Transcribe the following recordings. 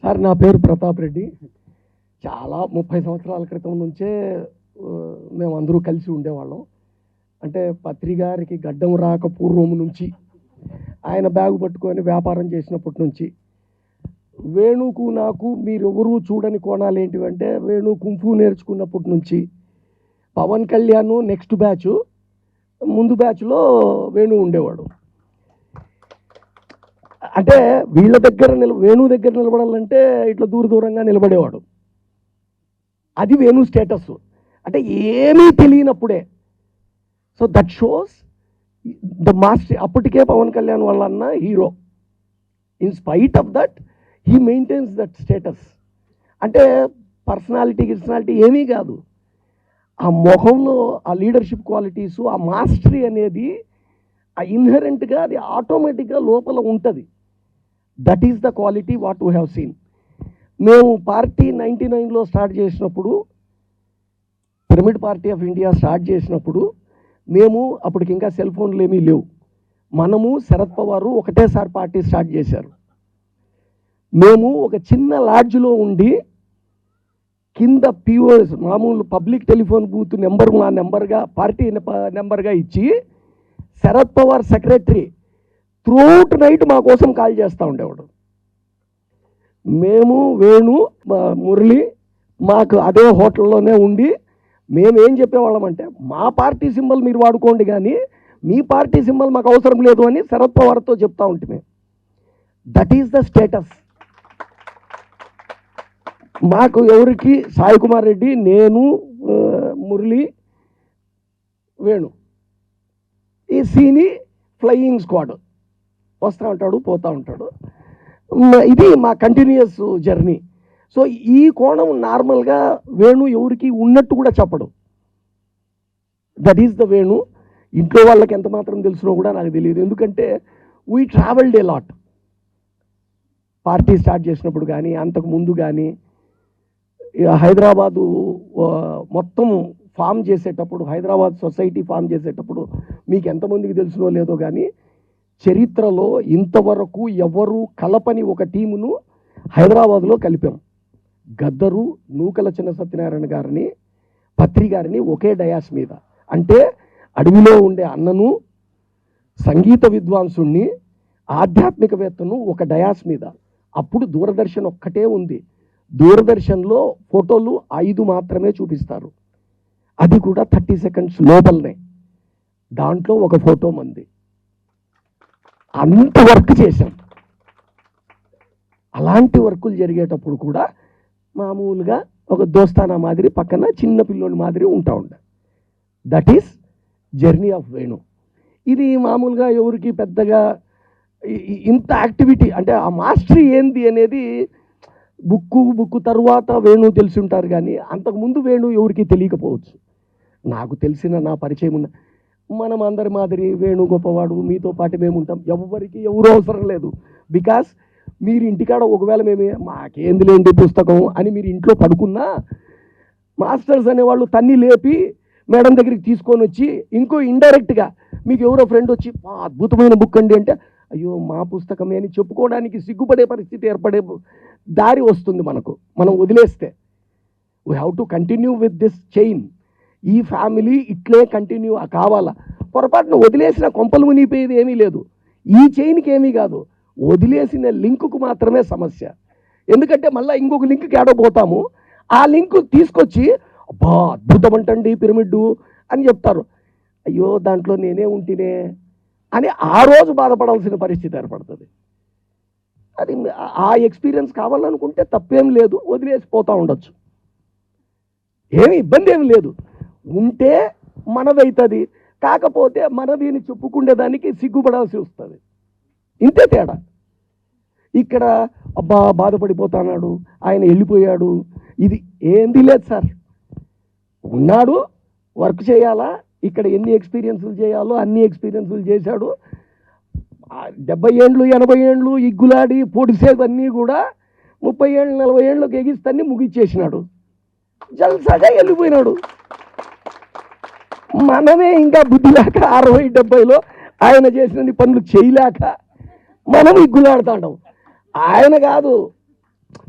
Sir నా పేరు ప్రతాప్ రెడ్డి. చాలా 30 సంవత్సరాల క్రితం నుంచే మేమందరూ కలిసి ఉండేవాళ్ళం. అంటే పత్రి గారికి గడ్డం రాక పూర్వం నుంచి ఆయన బ్యాగు పట్టుకొని వ్యాపారం చేసినప్పటి నుంచి వేణుకు నాకు మీరెవరూ చూడని కోణాలు ఏంటివంటే వేణు కుంఫు నేర్చుకున్నప్పటి నుంచి పవన్ కళ్యాణ్ నెక్స్ట్ బ్యాచ్ ముందు బ్యాచ్లో వేణు ఉండేవాడు. అంటే వీళ్ళ దగ్గర వేణు దగ్గర నిలబడాలంటే ఇట్లా దూరంగా నిలబడేవాడు. అది వేణు స్టేటస్. అంటే ఏమీ తెలియనప్పుడే. So that shows the master. అప్పటికే పవన్ కళ్యాణ్ వాళ్ళ అన్న hero. In spite of that he maintains that status. అంటే పర్సనాలిటీ ఏమీ కాదు, ఆ మొహంలో ఆ లీడర్షిప్ క్వాలిటీసు, ఆ మాస్టరీ అనేది ఆ ఇన్హెరెంట్గా అది ఆటోమేటిక్గా లోపల ఉంటుంది. That is the quality what we have seen. మేము పార్టీ 99లో స్టార్ట్ చేసినప్పుడు, pyramid party of India start చేసినప్పుడు మేము అప్పటికి ఇంకా సెల్ ఫోన్లు ఏమీ లేవు. మనము శరద్ పవారు ఒకటేసారి పార్టీ స్టార్ట్ చేశారు. మేము ఒక చిన్న లాడ్జ్లో ఉండి కింద పిఓఎస్ మామూలు పబ్లిక్ టెలిఫోన్ బూత్ నెంబర్ మా నెంబర్గా పార్టీ నెంబర్గా ఇచ్చి Sharad Pawar secretary throughout night మా కోసం కాల్ చేస్తూ ఉండేవాడు. మేము వేణు మురళి మాకు అదే హోటల్లోనే ఉండి మేమేం చెప్పేవాళ్ళం అంటే మా పార్టీ సింబల్ మీరు వాడుకోండి కానీ మీ పార్టీ సింబల్ మాకు అవసరం లేదు అని శరద్ పవార్తో చెప్తా ఉంటే దట్ ఈస్ ద స్టేటస్. మాకు ఎవరికి సాయి కుమార్ రెడ్డి, నేను, మురళి, వేణు ఈ సీని ఫ్లయింగ్ స్క్వాడ్. వస్తూ ఉంటాడు, పోతూ ఉంటాడు. ఇది మా కంటిన్యూస్ జర్నీ. సో ఈ కోణం నార్మల్గా వేణు ఎవరికి ఉన్నట్టు కూడా చెప్పడు. That is the Venu. ఇంట్లో వాళ్ళకి ఎంత మాత్రం తెలిసినో కూడా నాకు తెలియదు. ఎందుకంటే we travelled a lot. Party start చేసినప్పుడు కానీ అంతకు ముందు కానీ హైదరాబాదు మొత్తం ఫామ్ చేసేటప్పుడు, హైదరాబాద్ సొసైటీ ఫామ్ చేసేటప్పుడు మీకు ఎంతమందికి తెలిసినో లేదో కానీ చరిత్రలో ఇంతవరకు ఎవరు కలపని ఒక టీమును హైదరాబాద్లో కలిపాం. గద్దరు, నూకల చిన్న సత్యనారాయణ గారిని, పత్రి గారిని ఒకే డయాస్ మీద. అంటే అడవిలో ఉండే అన్నను, సంగీత విద్వాంసుణ్ణి, ఆధ్యాత్మికవేత్తను ఒక డయాస్ మీద. అప్పుడు దూరదర్శన్ ఒక్కటే ఉంది. దూరదర్శన్లో ఫోటోలు 5 మాత్రమే చూపిస్తారు. అది కూడా 30 సెకండ్స్ లోపలనే. దాంట్లో ఒక ఫోటో మంది. అంత వర్క్ చేశాం. అలాంటి వర్కులు జరిగేటప్పుడు కూడా మామూలుగా ఒక దోస్తానా మాదిరి పక్కన చిన్న పిల్లోని మాదిరి ఉంటా ఉండే. That is journey of Venu. ఇది మామూలుగా ఎవరికి పెద్దగా ఇంత యాక్టివిటీ అంటే ఆ మాస్టరీ ఏంది అనేది బుక్కు తర్వాత వేణు తెలిసి ఉంటారు కానీ అంతకుముందు వేణు ఎవరికి తెలియకపోవచ్చు. నాకు తెలిసిన నా పరిచయం ఉన్న మనం అందరి మాదిరి వేణు గొప్పవాడు, మీతో పాటు మేము ఉంటాం, ఎవరికి ఎవరు అవసరం లేదు. బికాస్ మీరు ఇంటికాడ ఒకవేళ మాకేంది లేండి పుస్తకం అని మీరు ఇంట్లో పడుకున్నా మాస్టర్స్ అనేవాళ్ళు తన్ని లేపి మేడం దగ్గరికి తీసుకొని వచ్చి ఇంకో ఇండైరెక్ట్గా మీకు ఎవరో ఫ్రెండ్ వచ్చి అద్భుతమైన బుక్ అండి అంటే అయ్యో మా పుస్తకమే అని చెప్పుకోవడానికి సిగ్గుపడే పరిస్థితి ఏర్పడే దారి వస్తుంది మనకు. మనం వదిలేస్తే we have to continue with this chain. ఈ ఫ్యామిలీ ఇట్లే కంటిన్యూ కావాలా. పొరపాటున వదిలేసిన కొంపలు మునిగిపోయేది ఏమీ లేదు. ఈ చైన్కి ఏమీ కాదు, వదిలేసిన లింకుకు మాత్రమే సమస్య. ఎందుకంటే మళ్ళీ ఇంకొక లింక్కి ఆడపోతాము. ఆ లింకు తీసుకొచ్చి అబ్బా అద్భుతం అంటండి పిరమిడ్ అని చెప్తారు. అయ్యో దాంట్లో నేనే ఉంటేనే అని ఆ రోజు బాధపడాల్సిన పరిస్థితి ఏర్పడుతుంది. అది ఆ ఎక్స్పీరియన్స్ కావాలనుకుంటే తప్పేం లేదు, వదిలేసిపోతూ ఉండొచ్చు, ఏమి ఇబ్బంది ఏమి లేదు. ఉంటే మనదవుతుంది, కాకపోతే మనదిని చెప్పుకునేదానికి సిగ్గుపడాల్సి వస్తుంది. ఇంతే తేడా. ఇక్కడ అబ్బా బాధపడిపోతున్నాడు, ఆయన వెళ్ళిపోయాడు, ఇది ఏంది లేదు సార్. ఉన్నాడు, వర్క్ చేయాలా, ఇక్కడ ఎన్ని ఎక్స్పీరియన్సులు చేయాలో అన్ని ఎక్స్పీరియన్సులు చేశాడు. 70 ఏళ్ళు 80 ఏళ్ళు ఇగ్గులాడి పొడిసేవన్నీ కూడా 30 ఏళ్ళు 40 ఏళ్ళకి ఎగిస్తాన్ని ముగిచ్చేసినాడు. జల్సాగా వెళ్ళిపోయినాడు. మనమే ఇంకా బుద్ధి లేక 60-70లో ఆయన చేసిన పనులు చేయలేక మనం ఇగ్గులాడుతాం. ఆయన కాదు,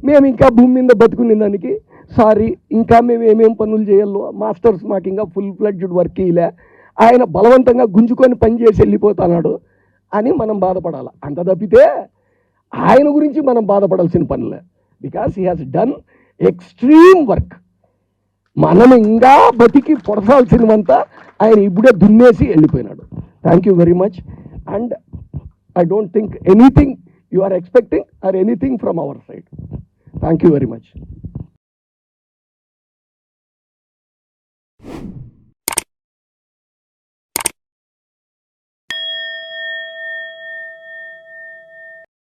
మేము ఇంకా భూమి మీద బతుకునే దానికి సారీ, ఇంకా మేము ఏమేం పనులు చేయాలో మాస్టర్స్ మాకు ఇంకా ఫుల్ ఫ్లెడ్జ్డ్ వర్క్ ఇలా, ఆయన బలవంతంగా గుంజుకొని పని చేసి వెళ్ళిపోతున్నాడు అని మనం బాధపడాలి. అంత తప్పితే ఆయన గురించి మనం బాధపడాల్సిన పనిలే. Because he has done extreme work. మనం ఇంకా బతికి పొడసాల్సినవంతా ఆయన ఇప్పుడే దున్నేసి వెళ్ళిపోయినాడు. Thank you very much. And I don't think anything you are expecting or anything from our side. Thank you very much.